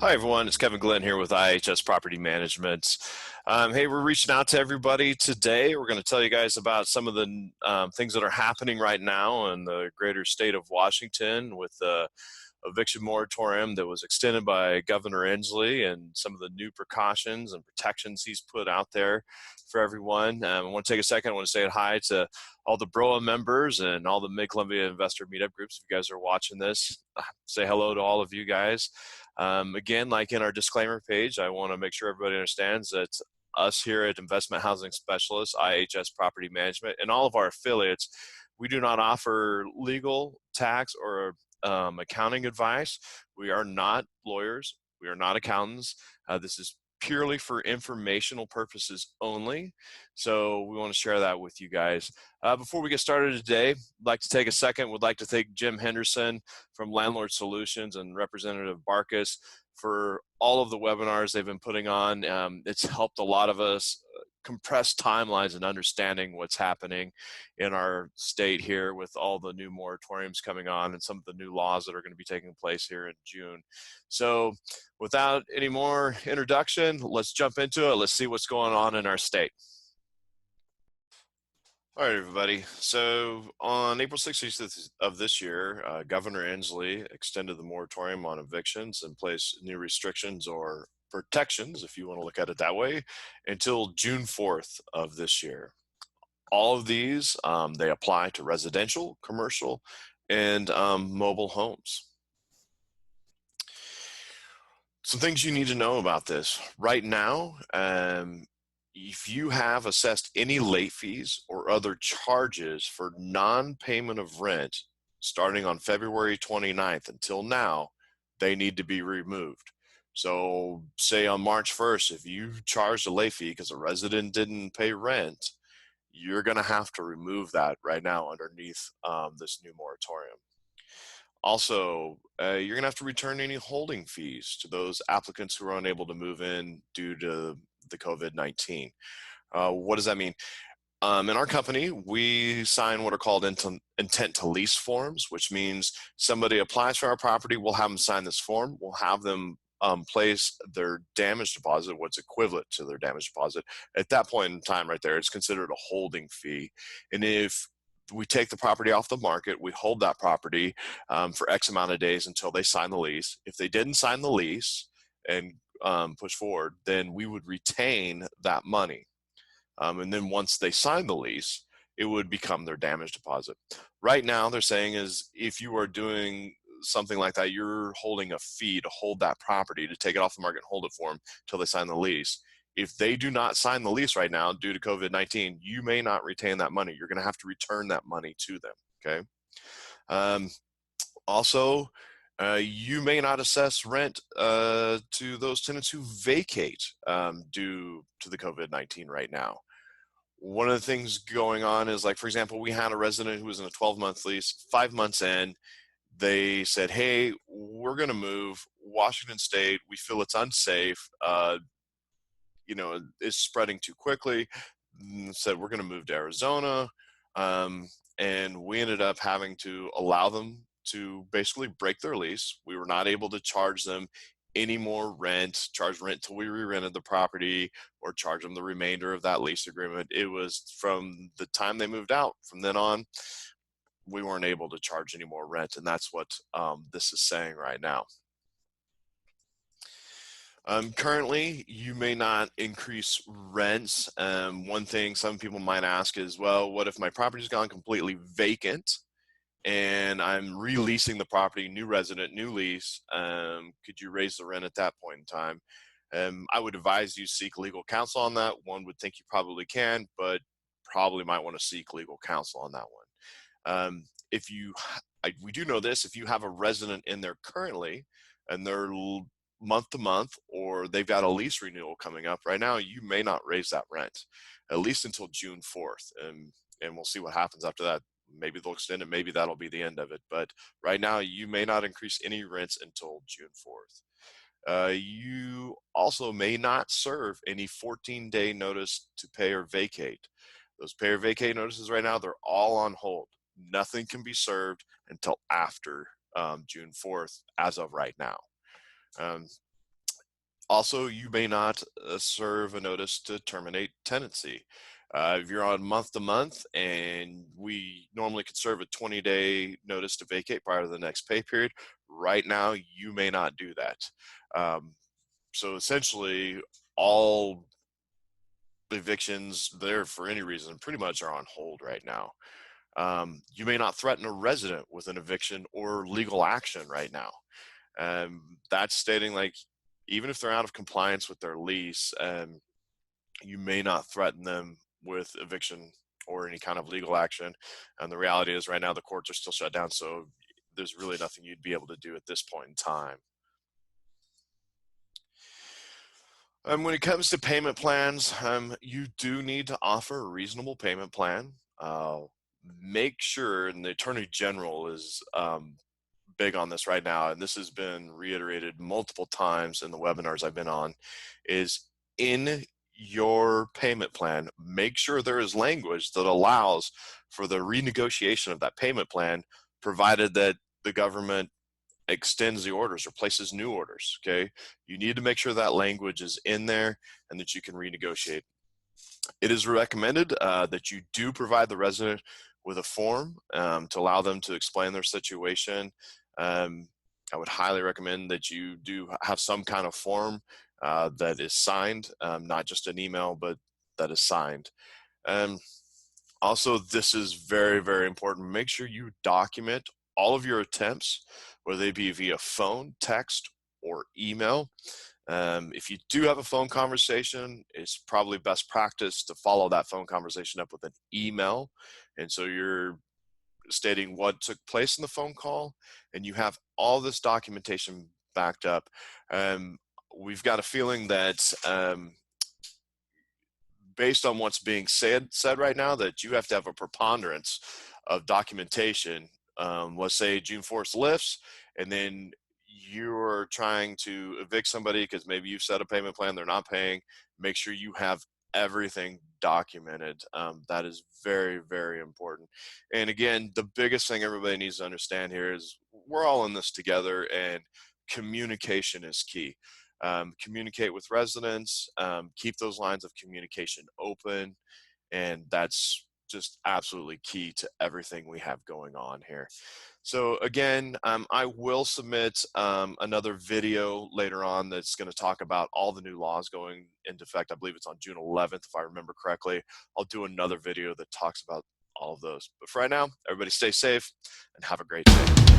Hi, everyone. It's Kevin Glenn here with IHS Property Management. Hey, we're reaching out to everybody today. We're going to tell you guys about some of the things that are happening right now in the greater state of Washington with the eviction moratorium that was extended by Governor Inslee and some of the new precautions and protections he's put out there for everyone. I want to take a second. I want to say hi to all the BROA members and all the Mid-Columbia investor meetup groups. If you guys are watching this, say hello to all of you guys. Again, like in our disclaimer page, I want to make sure everybody understands that us here at Investment Housing Specialists, IHS Property Management, and all of our affiliates, we do not offer legal, tax, or accounting advice. We are not lawyers. We are not accountants. This is purely for informational purposes only. So we want to share that with you guys. Before we get started today, I'd like to take a second. Would like to thank Jim Henderson from Landlord Solutions and Representative Barkus for all of the webinars they've been putting on. It's helped a lot of us compress timelines and understanding what's happening in our state here with all the new moratoriums coming on and some of the new laws that are going to be taking place here in June. So without any more introduction, let's jump into it. Let's see what's going on in our state. All right, everybody. So on April 16th of this year, Governor Inslee extended the moratorium on evictions and placed new restrictions or protections, if you want to look at it that way, until June 4th of this year. All of these, they apply to residential, commercial, and mobile homes. Some things you need to know about this. Right now, if you have assessed any late fees or other charges for non-payment of rent starting on February 29th until now, they need to be removed. So say on March 1st, if you charged a late fee because a resident didn't pay rent, you're going to have to remove that right now underneath this new moratorium. Also, you're going to have to return any holding fees to those applicants who are unable to move in due to the COVID-19. What does that mean? In our company, we sign what are called intent to lease forms, which means somebody applies for our property, we'll have them sign this form, we'll have them place their damage deposit, what's equivalent to their damage deposit. At that point in time right there, it's considered a holding fee. And if we take the property off the market, we hold that property for X amount of days until they sign the lease. If they didn't sign the lease and push forward, then we would retain that money. And then once they sign the lease, it would become their damage deposit. Right now, they're saying is if you are doing something like that, you're holding a fee to hold that property, to take it off the market and hold it for them until they sign the lease. If they do not sign the lease right now due to COVID-19, you may not retain that money. You're going to have to return that money to them, okay? Also, you may not assess rent to those tenants who vacate due to the COVID-19 right now. One of the things going on is, like, for example, we had a resident who was in a 12-month lease. 5 months in, they said, hey, we're going to move. Washington State, we feel it's unsafe. It's spreading too quickly. Said we're going to move to Arizona. And we ended up having to allow them to basically break their lease. We were not able to charge them any more rent, charge rent till we re-rented the property, or charge them the remainder of that lease agreement. It was from the time they moved out. From then on, we weren't able to charge any more rent, and that's what this is saying right now. Currently, you may not increase rents. One thing some people might ask is, well, what if my property's gone completely vacant and I'm releasing the property, new resident, new lease? Could you raise the rent at that point in time? I would advise you seek legal counsel on that. One would think you probably can, but probably might want to seek legal counsel on that one. We do know this, if you have a resident in there currently and they're month to month, or they've got a lease renewal coming up right now, you may not raise that rent, at least until June 4th. And we'll see what happens after that. Maybe they'll extend it, maybe that'll be the end of it. But right now, you may not increase any rents until June 4th. You also may not serve any 14-day notice to pay or vacate. Those pay or vacate notices right now, they're all on hold. Nothing can be served until after June 4th, as of right now. Also, you may not serve a notice to terminate tenancy. If you're on month to month, and we normally could serve a 20-day notice to vacate prior to the next pay period, right now you may not do that. So essentially, all evictions there for any reason pretty much are on hold right now. You may not threaten a resident with an eviction or legal action right now. That's stating like, even if they're out of compliance with their lease, you may not threaten them with eviction or any kind of legal action. And the reality is right now the courts are still shut down, so there's really nothing you'd be able to do at this point in time. When it comes to payment plans, you do need to offer a reasonable payment plan. Make sure, and the Attorney General is big on this right now, and this has been reiterated multiple times in the webinars I've been on, is in your payment plan, make sure there is language that allows for the renegotiation of that payment plan, provided that the government extends the orders or places new orders. Okay, you need to make sure that language is in there and that you can renegotiate. It is recommended that you do provide the resident with a form to allow them to explain their situation. I would highly recommend that you do have some kind of form that is signed, not just an email, but that is signed. Also, this is very, very important. Make sure you document all of your attempts, whether they be via phone, text, or email. If you do have a phone conversation, it's probably best practice to follow that phone conversation up with an email. And so you're stating what took place in the phone call, and you have all this documentation backed up. We've got a feeling that based on what's being said right now, that you have to have a preponderance of documentation. Let's say June 4th lifts, and then you're trying to evict somebody because maybe you've set a payment plan, they're not paying. Make sure you have everything documented. That is very, very important. And again, the biggest thing everybody needs to understand here is we're all in this together, and communication is key. Communicate with residents, keep those lines of communication open, and that's just absolutely key to everything we have going on here. So again, I will submit another video later on that's going to talk about all the new laws going into effect. I believe it's on June 11th, if I remember correctly. I'll do another video that talks about all of those. But for right now, everybody stay safe and have a great day.